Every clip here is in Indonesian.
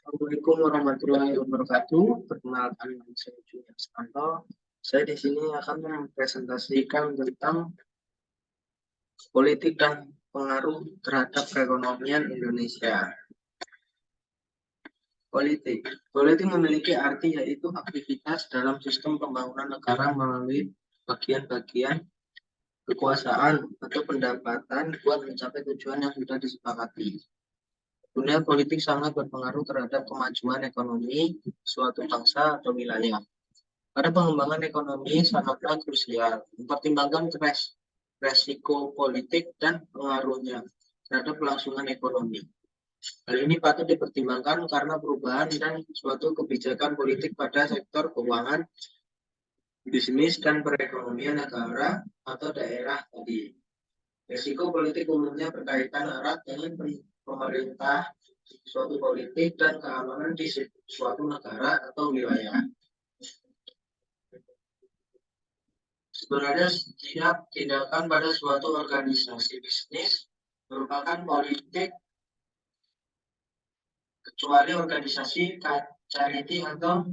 Assalamualaikum warahmatullahi wabarakatuh. Perkenalkan, saya Junior Stanto. Saya di sini akan mempresentasikan tentang politik dan pengaruh terhadap perekonomian Indonesia. Politik. Politik memiliki arti yaitu aktivitas dalam sistem pembangunan negara melalui bagian-bagian kekuasaan atau pendapatan buat mencapai tujuan yang sudah disepakati. Dunia politik sangat berpengaruh terhadap kemajuan ekonomi suatu bangsa atau wilayah. Pada pengembangan ekonomi sangatlah krusial, mempertimbangkan resiko politik dan pengaruhnya terhadap kelangsungan ekonomi. Hal ini patut dipertimbangkan karena perubahan dan suatu kebijakan politik pada sektor keuangan, bisnis, dan perekonomian negara atau daerah tadi. Risiko politik umumnya berkaitan erat dengan pemerintah, suatu politik, dan keamanan di suatu negara atau wilayah. Sebenarnya setiap tindakan pada suatu organisasi bisnis merupakan politik, kecuali organisasi charity atau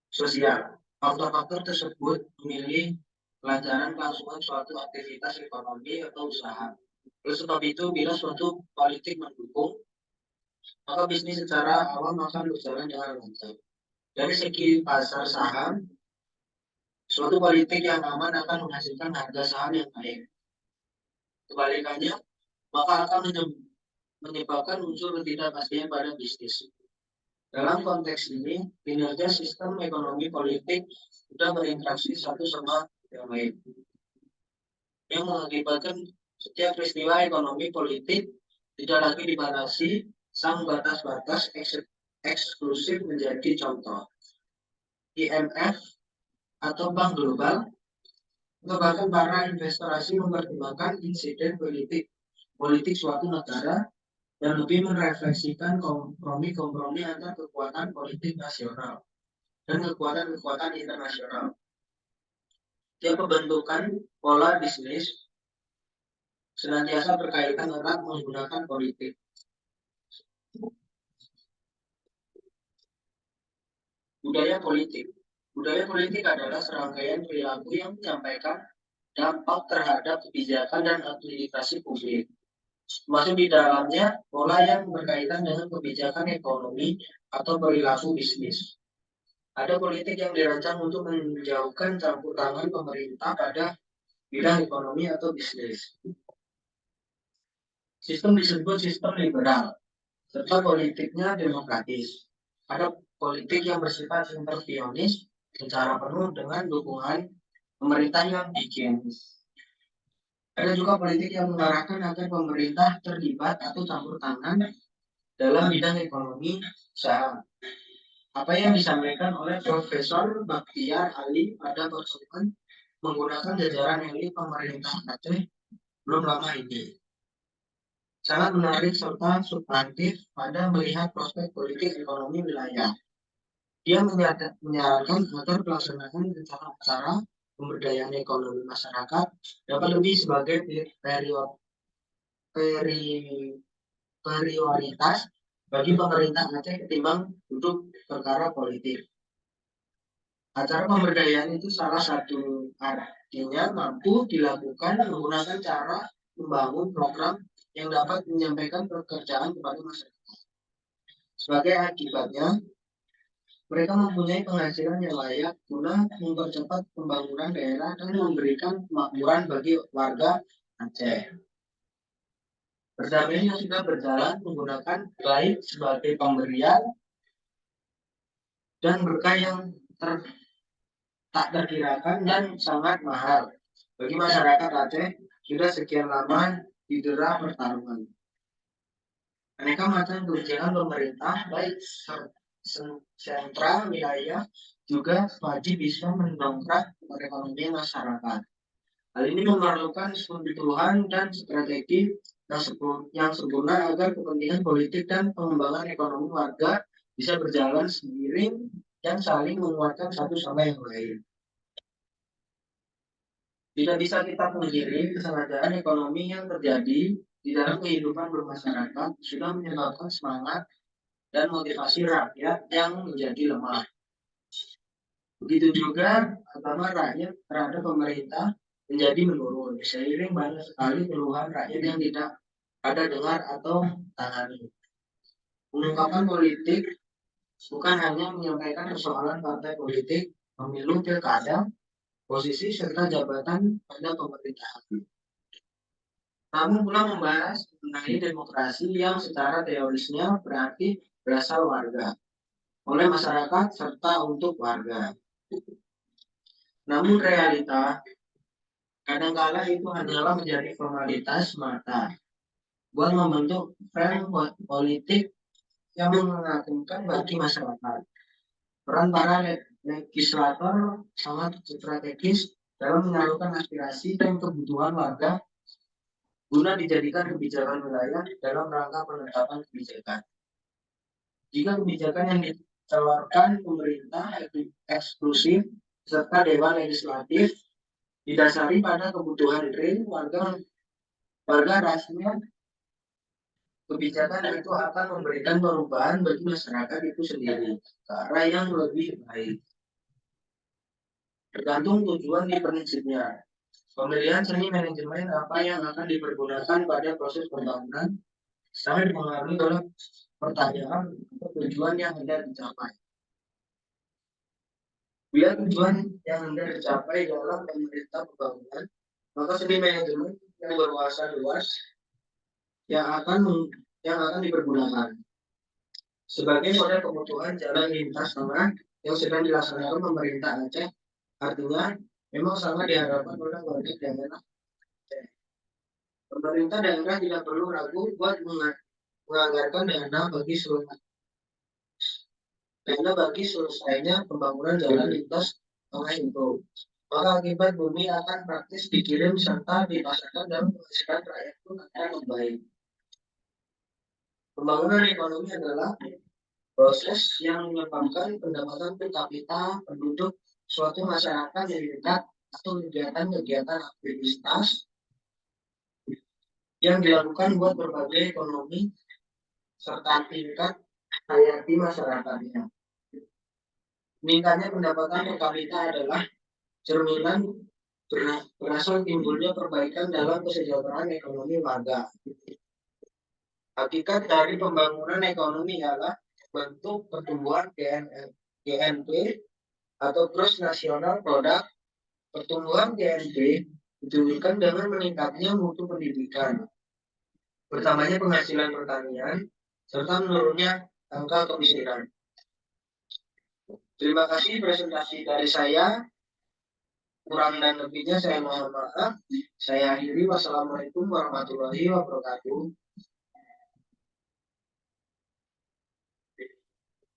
sosial. Faktor-faktor tersebut memilih pelajaran kelangsungan suatu aktivitas ekonomi atau usaha. Oleh sebab itu, bila suatu politik mendukung, maka bisnis secara awam akan berjalan dengan lancar. Dari segi pasar saham, suatu politik yang aman akan menghasilkan harga saham yang naik. Kebalikannya, maka akan menyebabkan unsur ketidakpastian pada bisnis. Dalam konteks ini, kinerja sistem ekonomi politik sudah berinteraksi satu sama yang lain, yang mengakibatkan setiap peristiwa ekonomi politik tidak lagi dibatasi sang batas-batas eksklusif menjadi contoh. IMF atau Bank Global atau bahkan para investor asing mempertimbangkan insiden politik suatu negara dan lebih merefleksikan kompromi-kompromi antar kekuatan politik nasional dan kekuatan-kekuatan internasional. Tiap pembentukan pola bisnis senantiasa berkaitan erat menggunakan politik. Budaya politik. Budaya politik adalah serangkaian perilaku yang menyampaikan dampak terhadap kebijakan dan administrasi publik. Masuk di dalamnya pola yang berkaitan dengan kebijakan ekonomi atau perilaku bisnis. Ada politik yang dirancang untuk menjauhkan campur tangan pemerintah pada bidang ekonomi atau bisnis. Sistem disebut sistem liberal, serta politiknya demokratis. Ada politik yang bersifat intervensionis secara penuh dengan dukungan pemerintah yang bikin. Ada juga politik yang mengarahkan agar pemerintah terlibat atau campur tangan dalam bidang ekonomi usaha. Apa yang disampaikan oleh Profesor Baktiar Ali pada pertemuan menggunakan jajaran elit pemerintah Aceh belum lama ini sangat menarik serta substantif pada melihat prospek politik ekonomi wilayah. Dia menyarankan agar pelaksanaan rencana pemberdayaan ekonomi masyarakat dapat lebih sebagai prioritas bagi pemerintah Aceh ketimbang duduk perkara politik. Acara pemberdayaan itu salah satu artinya mampu dilakukan menggunakan cara membangun program yang dapat menyampaikan pekerjaan kepada masyarakat. Sebagai akibatnya, mereka mempunyai penghasilan yang layak guna mempercepat pembangunan daerah dan memberikan kemakmuran bagi warga Aceh. Perdamaian yang sudah berjalan menggunakan baik sebagai pemberian dan berkah yang tak terkirakan dan sangat mahal bagi masyarakat Aceh sudah sekian lama didera pertarungan. Aneka macam kebijakan pemerintah baik sentra wilayah juga wajib bisa mendongkrak perekonomian masyarakat. Hal ini memerlukan kebutuhan dan strategi yang sempurna agar kepentingan politik dan pengembangan ekonomi warga bisa berjalan seiring dan saling menguatkan satu sama yang lain. Tidak bisa kita pungkiri kesengajaan ekonomi yang terjadi di dalam kehidupan bermasyarakat sudah menyebabkan semangat dan motivasi rakyat yang menjadi lemah. Begitu juga agama rakyat terhadap pemerintah menjadi menurun, seiring banyak sekali keluhan rakyat yang tidak ada dengar atau tangani. Ungkapan politik bukan hanya menyampaikan persoalan partai politik, pemilu, pilkada, posisi serta jabatan pada pemerintahan. Namun pula membahas mengenai demokrasi yang secara teorisnya berarti berasal warga, oleh masyarakat serta untuk warga. Namun realita kadangkala itu hanyalah menjadi formalitas semata buat membentuk frame politik yang menguntungkan bagi masyarakat. Peran para legislator sangat strategis dalam menyalurkan aspirasi dan kebutuhan warga guna dijadikan kebijakan wilayah dalam rangka penetapan kebijakan. Jika kebijakan yang dikeluarkan pemerintah eksklusif serta dewan legislatif didasari pada kebutuhan real warga rasanya, kebijakan itu akan memberikan perubahan bagi masyarakat itu sendiri ke arah yang lebih baik. Tergantung tujuan di prinsipnya. Pemilihan seni manajemen apa yang akan dipergunakan pada proses pembangunan sangat dipengaruhi oleh pertanyaan atau tujuan yang hendak dicapai. Bila tujuan yang hendak dicapai dalam pemerintah pembangunan, maka seni manajemen yang berwawasan luas yang akan dipergunakan sebagai model kebutuhan jalan lintas tengah yang sedang dilaksanakan pemerintah Aceh. Artinya memang sangat diharapkan oleh warga daerah. Pemerintah daerah tidak perlu ragu buat menganggarkan dana bagi selesainya pembangunan jalan lintas tengah itu. Maka akibat bumi akan praktis dikirim serta dipasarkan dalam menghasilkan rakyat pun akan membaik. Pembangunan ekonomi adalah proses yang menyebabkan pendapatan per kapita penduduk suatu masyarakat meningkat atau kegiatan-kegiatan aktivitas yang dilakukan buat berbagai ekonomi serta tingkat hayati masyarakatnya. Meningkatnya pendapatan per kapita adalah cerminan berasal timbulnya perbaikan dalam kesejahteraan ekonomi warga. Hakikat dari pembangunan ekonomi ialah bentuk pertumbuhan GNP atau Gross National Product. Pertumbuhan GNP ditunjukkan dengan meningkatnya mutu pendidikan, bertambahnya penghasilan pertanian, serta menurunnya angka kemiskinan. Terima kasih presentasi dari saya. Kurang dan lebihnya saya mohon maaf. Saya akhiri. Wassalamualaikum warahmatullahi wabarakatuh.